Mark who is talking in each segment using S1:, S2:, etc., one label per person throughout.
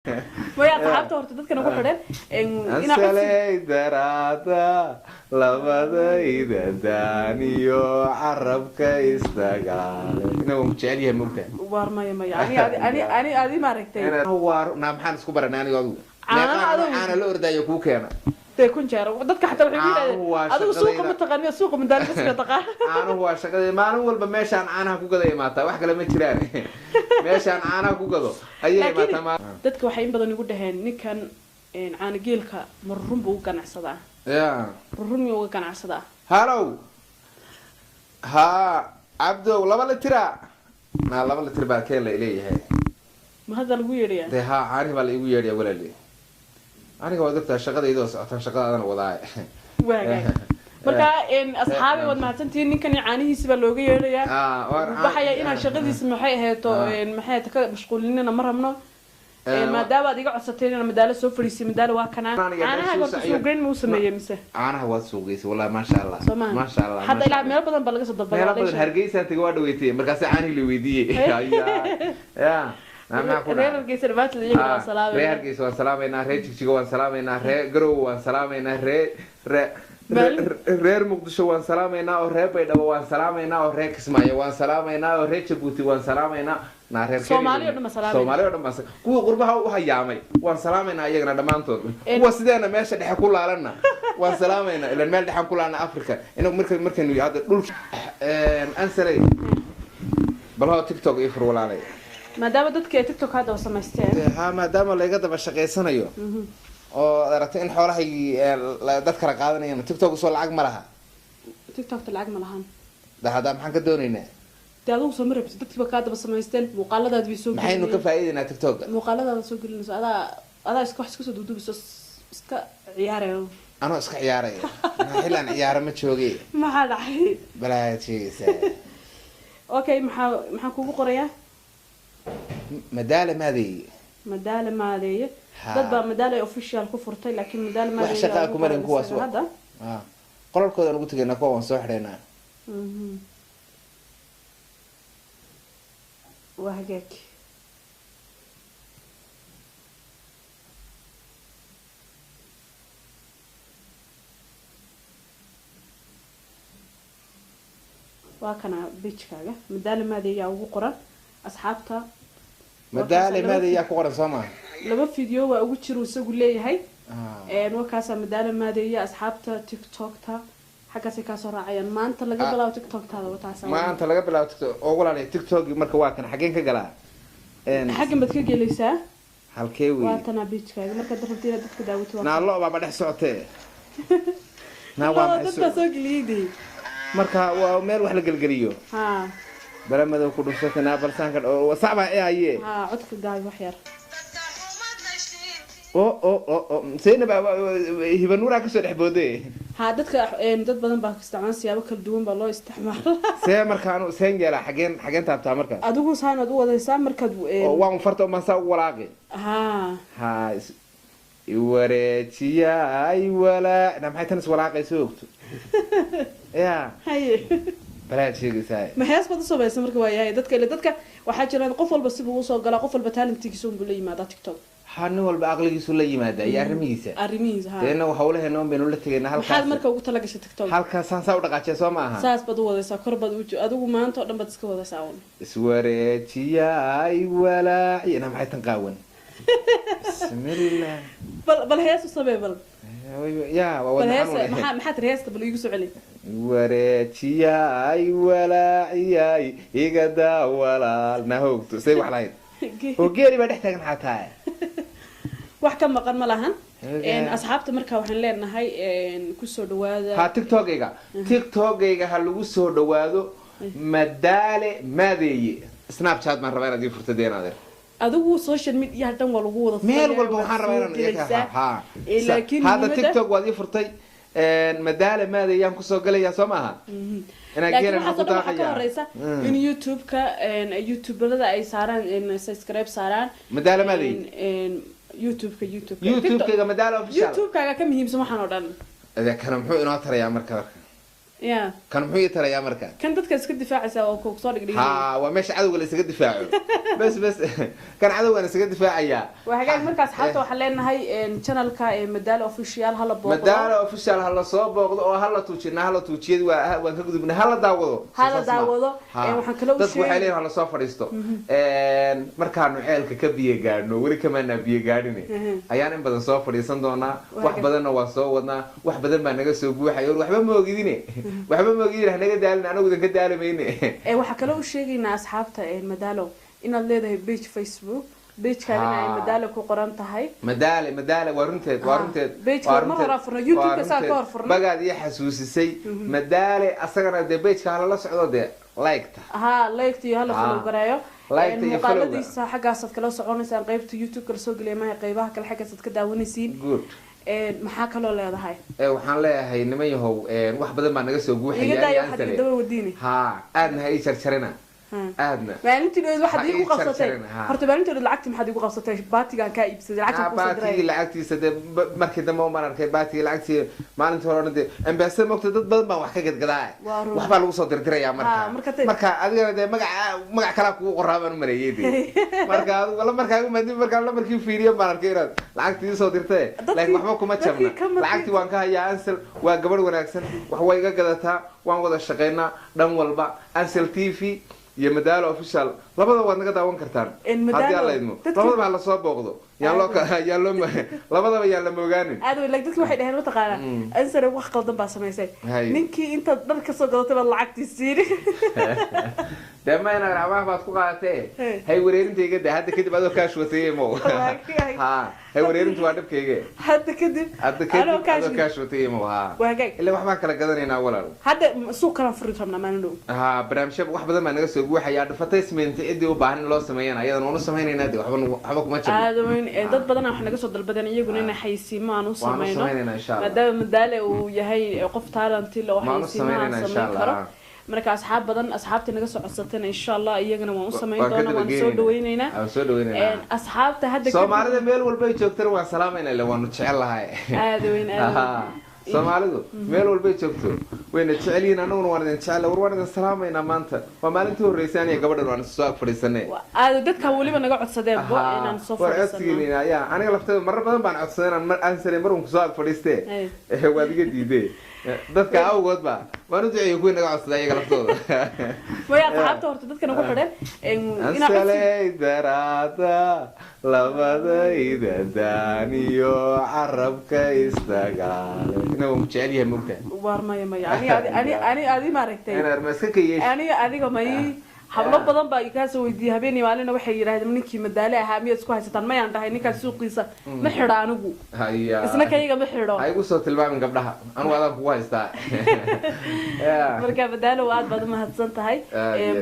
S1: ويا صحابته horta dadkana ku xidhan
S2: ina asalay darada labada idadaaniyo carabka istagaale inuu jecel yahay mugta
S1: warmaya ani adi ma aragtay
S2: war maxaan isku baranay anigu ana la ordayo ku keena
S1: kun jeer dadka xataa waxay yiraahdeen adigu suuqa ma taqaaniyo suuqa madaalbiska taqaan
S2: aanu waa shaqada maalin walba meeshaan caanaha ku gaday maata wax kale ma jiraan meeshaan caanaha ku gado ayay maata
S1: dadka waxay in badan ugu dhaheen ninkan caana geelka marrun buu ganacsadaa marrun uu ganacsadaa
S2: halow ha abdo laba litira ma laba litir baa keen la ileeyahay
S1: ma hada lagu yeeriyaa
S2: ha caani baa la igu yeeriyaa walaalay aniga waa dadka shaqadayda oo socotaan shaqadaadan wadaay
S1: waaga marka asxaabi wad mahadsantiin ninkan caanihiisa baa looga yeerayaa waxay inaan shaqadiisa maxay aheeto maxay ka mashquulinina ma rabno maadaama aad iga codsateen inaan madaalo soo fariisay madaalo waa kana caanaha waa soo green muu sameeyay mise
S2: caanaha waa soo geysay wallahi ma sha Allah ma sha Allah
S1: hadda ilaa meel badan baa laga soo dalbaday
S2: meel badan hargeysa taga waa dhaweeytay markaas caanihi la weydiiyay ya
S1: reer hargeysa dhamaantood iyaga waa salaamay
S2: reer hargeysa waa salaamayna reer jigjiga waan salaamayna reer garow waan salaamayna reer muqdisho waan salaamayna oo reer baydhabo waan salaamayna oo reer kismaayo waan salaamayna oo reer jabuuti waan salaamayna na reer
S1: Soomaaliya dhammaan salaamay
S2: Soomaaliya dhammaan kuwa qurbaha u hayaamay waan salaamayna iyagana dhamaantood kuwa sideena meesha dhexe ku laalana waan salaamayna ila meel dhexe ku laalana Afrika inuu markaynu yaado dhul ansaray bal TikTok iyo fur walaalay
S1: maadaama dadka TikTok hadda samaysteen
S2: maadaama la iga daba shaqeysanayo oo aragtay in xoolahay dad kala qaadanayaan TikTok soo lacag ma laha
S1: TikTok lacag ma lahan
S2: hada maxaan ka doonaynaa
S1: dadku soo marabs dadka ka daba samaysteen muuqaaladaad way soo
S2: maxaynu ka faa'iideynaa TikTok
S1: muuqaaladaad soo gelinayso adaa iska wax iska soo duudubiso iska ciyaarayo
S2: أنا أسكع عياري حلا عيار ما تشوقي
S1: ما حد عيد
S2: بلا شيء
S1: أوكي محا كوكو قرية
S2: مدالة ماذي
S1: مدالة ماذي ضد مدالة أوفيشال كفرتي لكن مدالة ماذي
S2: وحشاكم مرن كواس هذا قرر كذا أنا قلت لك نكون صحرنا
S1: وهجاك وكنا بيتشكاجا مدالة ماذا يا وقرا أصحابها
S2: مدالة ماذا يا قرا سما
S1: لما فيديو وأقول وسقول لي هاي وكاسة مدالة ماذا يا أصحابها تيك توك تا حاجة سكاسة راعيا ما أنت لقى بلاو تيك توك هذا وتعسى
S2: ما أنت لقى بلاو تيك توك أقول عليه تيك توك مركواكن حاجين كجلا
S1: حاجة بتكجي لسه
S2: هالكيوي
S1: واتنا بيتشكاجا مركز درفتينا دتك داوت
S2: نا الله بابا ده صوته
S1: نا وام دتك سوق ليدي
S2: marka waa meel wax la galgaliyo baramada ku dhufsatana balsaanka oo saaba ay
S1: codka gaay wax yar
S2: seena hibanuura ka soo dhaxbooday
S1: dadka dad badan baa isticmaalaan siyaabo kala duwan baa loo isticmaalaa
S2: see markaan seen yeela xageen taabtaa markaa
S1: adigu saanad u wadaysaa markaad
S2: waan farto ma saa u walaaqi wareejiya ay wala maxay tan is walaaqayso ogto يا
S1: هاي
S2: بلاد شيء ساي
S1: ما هي أسباب الصباح يسمى كوايا دتك وحاجة قفل بس بوصل قلا قفل بتعلم تيجسون بلي ما دا تيك توك
S2: حنو الباقي يسول لي ما دا يا رميزة
S1: الرميز ها
S2: لأنه حوله هنوم بينول تيجينا هالكاس
S1: حد مركب قلت لك تيك توك
S2: هالكاس سانسا ودقاتش سوا معها
S1: ساس بدو هذا سكر بدو أدو ما أنت قدام بتسكوا هذا ساون
S2: سوارتي أي ولا أنا معي تنقاون بسم الله
S1: بل هي الصباح بل
S2: يا
S1: والله ما حد رياست بل يجسوا عليه
S2: wareejiya ay walaaciyay iga daa walaal nahoogto say wax lahayd oo geeri baa dhex taagan xataa
S1: wax ka maqan ma lahan asxaabta markaa waxaan leenahay ku soo dhawaada
S2: ha tiktokayga ha lagu soo dhawaado madaale maadeeye snapchat baan rabaa inaad ii furto deenadeer
S1: adigu social media dhan waa lagu wada
S2: meel walba waxaan rabaa inaan hada tiktok waad ii furtay مدالة ماذا يام كسو قال يا سماها
S1: أنا كيران حطها حكا إن يوتيوب يوتيوب لذا أي ساران إن سبسكرايب ساران
S2: مدالة ماذا
S1: إن يوتيوب
S2: يوتيوب كذا مدالة أوفيشال
S1: يوتيوب كذا كم هي مسموحة نوران
S2: إذا كان محو إنه أثر يا مركب
S1: يا
S2: كان محو يتريا مركا
S1: كان dadka iska difaacaysa oo ku soo dhigay
S2: ها ومش عدو ولا iska difaaco بس كان عدو ولا iska difaacaya
S1: وهاجي markaas xalta waxa leenahay channelka Madaalo official hala booqdo
S2: Madaalo official hala soo booqdo oo hala tuujina hala tuujiyad waan ka gudubna hala daawado waxaan kala u sheegay waxay leeyahay hala soo fadhiisto markaanu ceelka ka biyo gaadhno wali kama biyo gaadhine ayaan in badan soo fadhiisan doonaa wax badan oo waan soo wadnaa wax badan baa naga soo guuxay waxba ma ogidine waxba ma ogidine naga daalin anagu idan ka daalamayne
S1: waxa kala u sheegaynaa asxaabta Madaalo inaad leedahay page Facebook page kalena ay Madaalo ku qoran tahay
S2: Madaalo warunteed
S1: page mar hore furna YouTube ka saa ka hor furna
S2: bagaad iyo xasuusisay Madaalo asagana de page ka la socdo de like-ta
S1: like-ta iyo hala follow gareeyo muuqaaladiisa xaggaas aad kala soconaysaan qaybta YouTube ka soo galay qaybaha kale xaggaas aad ka daawanaysiin
S2: good
S1: maxaa kaloo leedahay
S2: waxaan leeyahay niman yahow wax badan baa naga soo guuxaya aadna hay jarjarina aadna
S1: maalintii waxaad igu qabsatay horta maalintii lacagtii maxaad igu qabsatay baatigan ka iibsaday lacagta ku soo diray
S2: lacagtiisa markii dambe oo markay baatiga lacagtii maalintii hore dad ambassador moqto dad badan baa wax ka gadgadaa wax baa lagu soo dirdiraya marka adiga magac kala kugu qoraaban mareeyay marka wala markaa markii fiiriyo markay inaad lacagtii soo dirtay laakiin waxba kuma jabna lacagtii waan ka hayaa Ansel waa gabadh wanaagsan wax way iga gadataa waan wada shaqeynaa dhan walba Ansel TV يا مدالة official لبضة واد نقدر وين كرتان هذا الله يدمو لبضة مع الصواب بوقضو يا لو لبضة يا لو موجانين
S1: هذا ولا قلت واحد هنا وتقال أنسر وقت قدام بعصا يسوي نينكي أنت ضرك صقلت بالعكس السيري
S2: دائما أنا عماه بتقول قاتة هاي وريرن تيجي ده هذا كده بدو كاش وثيه مو ها هاي وريرن توادب كيجي
S1: هذا كده
S2: بدو كاش وثيه مو ها اللي واحد ما كلا قدرني أنا أولا
S1: هذا سوق كلام فريتهم ما نلو
S2: برام شاب واحد بدل ما نقص وحي يعرف فتيسمنت إدي وبعدين الله سمينا أيضا ونص سمينا نادي وحبك ما تشوف
S1: هذا وين ضد بدنا إحنا قصد البدن يجون إنه حيسيما نص سمينا هذا مدالة ويهي قف تالنتي لو حيسيما سمينا marka asxaab badan asxaabta naga soo codsateen insha Allah iyagana waan u sameyn doonaa waan soo dhaweynayna asxaabta hadda
S2: Soomaalida meel walba ay joogtaan waan salaamayna ilaa waan jecelahay
S1: aad weyn
S2: Soomaalidu meel walba ay joogto wayna jecelyiin anaguna waan idin jecel war waan idin salaamayna maanta waa maalintii horeysay aniga gabadhan waan soo fadhiisanay
S1: aad dadka waliba naga codsadeen bo inaan soo
S2: fadhiisano yaa aniga lafteeda marar badan baan codsadeen aan sareey mar uu soo fadhiistay waad iga diiday dadka awgood ba waan u duceeyay kuwa naga codsaday iyaga laftooda
S1: way asxaabta horta dadka nagu xidhan
S2: inaa darada labadayda daaniyo carabka istagaal inuu jecel yahay mugta
S1: war ma ani ma aragtay
S2: inaa maska kayay
S1: adiga may hablo badan baa ka soo weydiiyay habeenii maalina waxay yiraahdeen ninkii Madaalo ahaa miyaad isku haysataan ma yaan dhahay ninka suuqiisa ma xidha anigu isna kayga ma xidho
S2: ay ugu soo tilmaamin gabdhaha anu wadan kugu haystaa
S1: marka Madaalo aad baad mahadsan tahay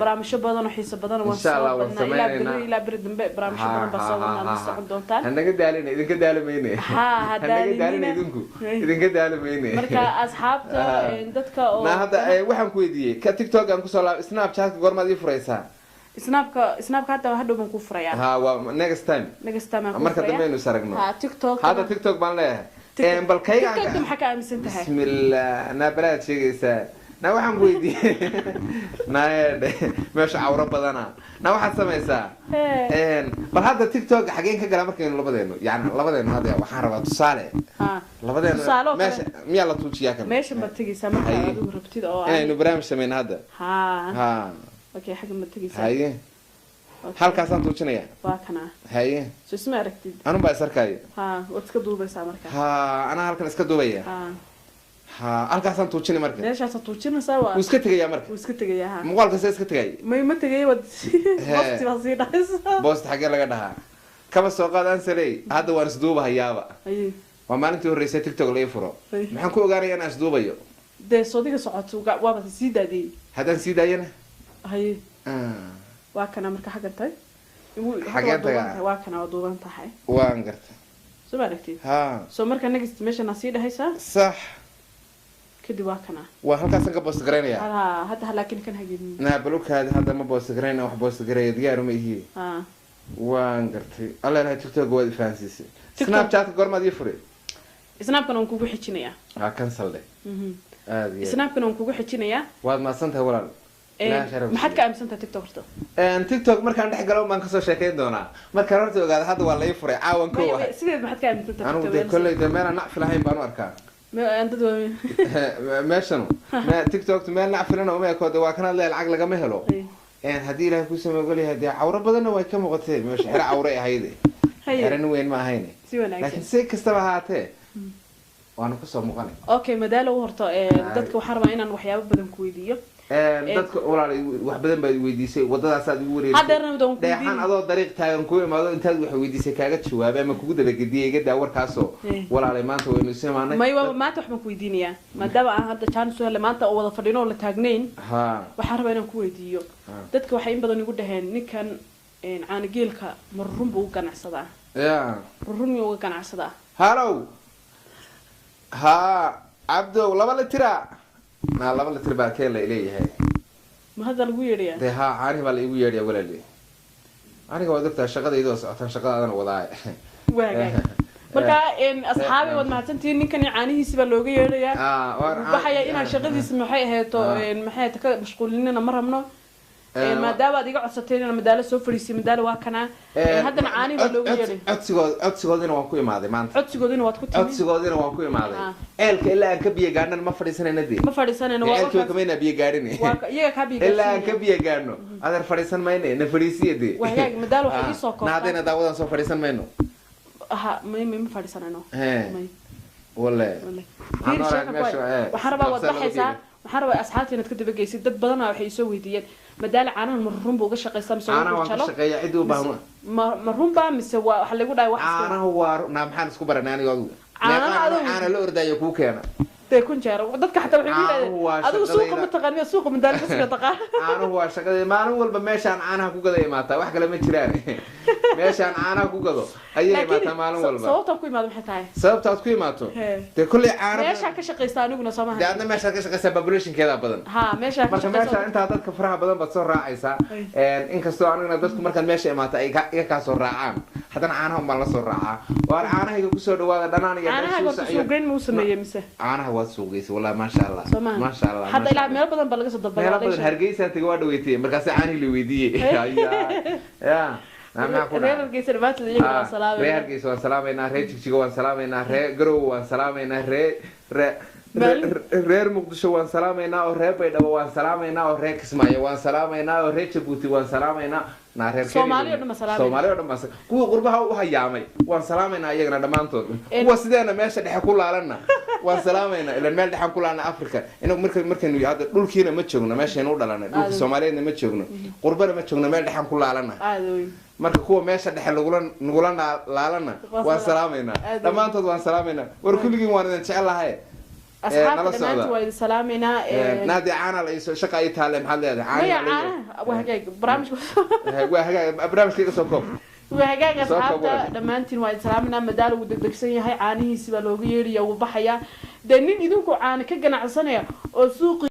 S1: barnaamijyo badan oo xiiso badan waan soo wadnaa ilaa bir dambe barnaamijyo badan baa soo wadnaa socon doontaan
S2: hanaga daalina idinka daalamayne daalina idinka daalamayne
S1: marka asxaabta dadka oo
S2: hadda waxaan ku weydiiyay ka TikTok aan ku soo laab Snapchat goormaad ii
S1: snapka hada hadhow baan ku furayaa
S2: next time marka dambe inuu saragno
S1: TikTok
S2: hada TikTok baan leeyahay bal kayga
S1: TikTok maxaa ka aaminsan tahay
S2: bismillah na baraad sheegaysaa na waxaan weydiiyay meesha awra badana na waxaad samaysaa bal hada TikTok xageen ka gala markaynu labadeenu hada waxaan rabaa tusaale labadeenu meesha miyaa la tuujiyaa kan
S1: meesha ma tagaysaa marka aad rabtid oo
S2: aynu barnaamij sameyn hada
S1: اوكي حاجه ما تجيسا
S2: هاي halkaasaan tuujinaya
S1: waa kana
S2: haye
S1: soo isma aragtid
S2: anu baa sarkay
S1: waad iska duubaysaa marka
S2: ana halkan iska duubaya halkaasaan tuujinay marka
S1: meeshaas tuujinaysaa waa
S2: iska tagaya marka
S1: iska tagaya
S2: muuqaalka iska tagay
S1: ma tagay wad bosti baa sii dhaysa
S2: bost xagee laga dhahaa kaba soo qaadaan salay hadda waan isduubahayaaba waa maalintii horeysay TikTok la furo maxaan ku ogaanayaa inaan isduubayo
S1: de soodiga socoto waaba sii daadiyay
S2: haddaan sii daayana
S1: هاي واكنا مركا حقتي واكنا ودوبان تahay
S2: waan garta
S1: soo baaragtid soo marka next meesha nasiid haysa
S2: sax
S1: kadib waakana
S2: waa halkaas ka boos gareynaya
S1: hada laakiin kan hagin
S2: na balukaad hada ma boos gareynaa wax boos gareeyay diyaar ma ihi waan gartay alla ilaahay TikTok waad faansiisay Snapchat goormaad ii furay
S1: Snapkan aan kugu xijinaya
S2: cancel
S1: snapkana waan kugu xijinayaa
S2: waad maasantahay walaal
S1: maxaad ka aaminsantahay tiktok horta
S2: tiktok markaan dhex galo baan kasoo sheekayn doonaa markaan horta ogaada hadda waa lay furay caawan ko
S1: sideed maxaad ka aaminsantahay
S2: anigu de kolley de meelaan nacfi lahayn baan u arkaa meeshanu tiktok meel nacfilana uma ekoode waa kan hadlaya lacag lagama helo haddii ilaahay ku sameegol yahay dee cawro badanna way ka muuqatee meesha xero cawre ahayde xero nin weyn ma ahayne laakiin si kastaba ahaatee waanu kasoo muuqanay
S1: okay madaalo horta dadka waxaan rabaa inaan waxyaabo badan ku weydiiyo
S2: dadka walaal wax badan baad weydiisay wadadaasaad ugu wareerisay dheexan adoo dariiq taagan ku imaado intaad wax weydiisay kaaga jawaabay ama kugu dabagediyay iga daa warkaasoo walaalay maanta waynu ismaanay
S1: may maanta wax ma ku weydiinayaa maadaama aan hadda chance hele maanta oo wada fadhino oo la taagnayn waxaan rabaa inaan ku weydiiyo dadka waxay in badan igu dhaheen ninkan caana geelka marrun buu ganacsadaa run miyuu uga ganacsadaa
S2: halow ha cabdow laba litira laba litir baa keen la leeyahay
S1: ma hadda lagu yeedhayaa
S2: dee haa caanihi baa la igu yeedhaya walaali aniga waad ogtahay shaqadayda oo socotaan shaqadaadana wadaay
S1: marka asxaabi waad mahadsantihiin ninkan caanihiisi baa looga yeedhayaa waxaya inaan shaqadiisa maxay ahayto maxay ka mashquulinina ma rabno maadaama aad iga codsateen inaan madaalo soo fadhiisay madaalo waa kana haddana caanihi baa looga yeedhay
S2: codsigoodina waan ku imaaday maanta
S1: codsigoodina waad ku timi
S2: codsigoodina waan ku imaaday eelka ilaa aan ka biyo gaadhana ma fadhiisanayna dee
S1: ma fadhiisanayna waa
S2: eelka kamayna biyo gaadhin
S1: iyaga ka biyo
S2: ilaa aan ka biyo gaadhno adeer fadhiisan mayne na fadhiisiya dee
S1: wahagaag madaalo waxay ii soo koobtaa
S2: naadayna daawadan soo fadhiisan mayno
S1: aha ma fadhiisanayno
S2: walle
S1: waxaan rabaa waad baxaysaa waxaan rabaa asxaabta inaad ka dabageysid dad badanaa waxay soo weydiiyeen madaala caanahan ma run buu uga shaqeystaa mise
S2: caanaha waan ka shaqeeyaa cid u baahna
S1: ma run baa mise waa waxa lagu dhahay wax
S2: caanaha waa maxaan isku baranay aniga adigu caana la ordaayo kuu keena
S1: dee kun jeer dadka xataa waxay yidhahdeen adigu suuqa ma taqaan miya suuqa madaala bas taqaan
S2: caanuhu waa shaqadii maalin walba meeshaan caanaha ku gada imaataa wax kale ma jiraan meeshaan caanaha ku gado ayay imaataa maalin walba
S1: sababta ku imaado maxay tahay
S2: sababtaad ku imaato dee kulli caana
S1: meesha ka shaqeysta aniguna Soomaaliya
S2: dee adna meesha ka shaqeysa populationkeeda badan
S1: meesha ka
S2: shaqeysa meesha inta dadka faraha badan baad soo raacaysaa inkastoo aniguna dadku markaad meesha imaata ay iga ka soo raacaan haddana caanaha baan la soo raacaa waa caanahayga ku soo dhawaada dhanaan iyo
S1: caanaha suuqeyn ma u sameeyay mise
S2: caanaha waa suuqeysay wallahi ma sha Allah ma sha Allah
S1: hadda ilaa meel badan baa laga soo dalbaday
S2: meel badan Hargeysa taga waa dhaweeytay markaas caanihi la weydiiyay
S1: reer Hargeysa baad iyaga salaamay
S2: reer Hargeysa waan salaameynaa reer Jigjiga waan salaameynaa reer Garow waan salaameynaa reer Muqdisho waan salaameynaa oo reer Baydhabo waan salaameynaa oo reer Kismaayo waan salaameynaa oo reer Djibouti waan salaameynaa
S1: Soomaaliya dhan
S2: ma kuwa qurbaha u hayaamay waan salaameynaa iyagana dhamaantood kuwa sideena meesha dhexe ku laalana waan salaameynaa ilaa meel dhexan ku laana Afrika inuu markaynu hadda dhulkiina ma joogno meeshaynu u dhalanay dhulka Soomaaliyeedna ma joogno qurbana ma joogno meel dhexan ku laalana marka kuwa meesha dhexe nagula laalana waan salaameynaa dhamaantood waan salaameynaa war kulligiin waan idin jecelahay
S1: asxaabta dhamaantii waa idin salaameynaa
S2: naadi caana la isoo shaqa ay taale maxaad leedahay
S1: caana waa hagaag barnaamijka
S2: waa hagaag barnaamijka soo koob
S1: waa hagaag asxaabta dhamaantiin waa idin salaameynaa madaalo uu degdegsan yahay caanihiisi baa looga yeedhaya uu baxaya dee nin idinku caana ka ganacsanaya oo suuq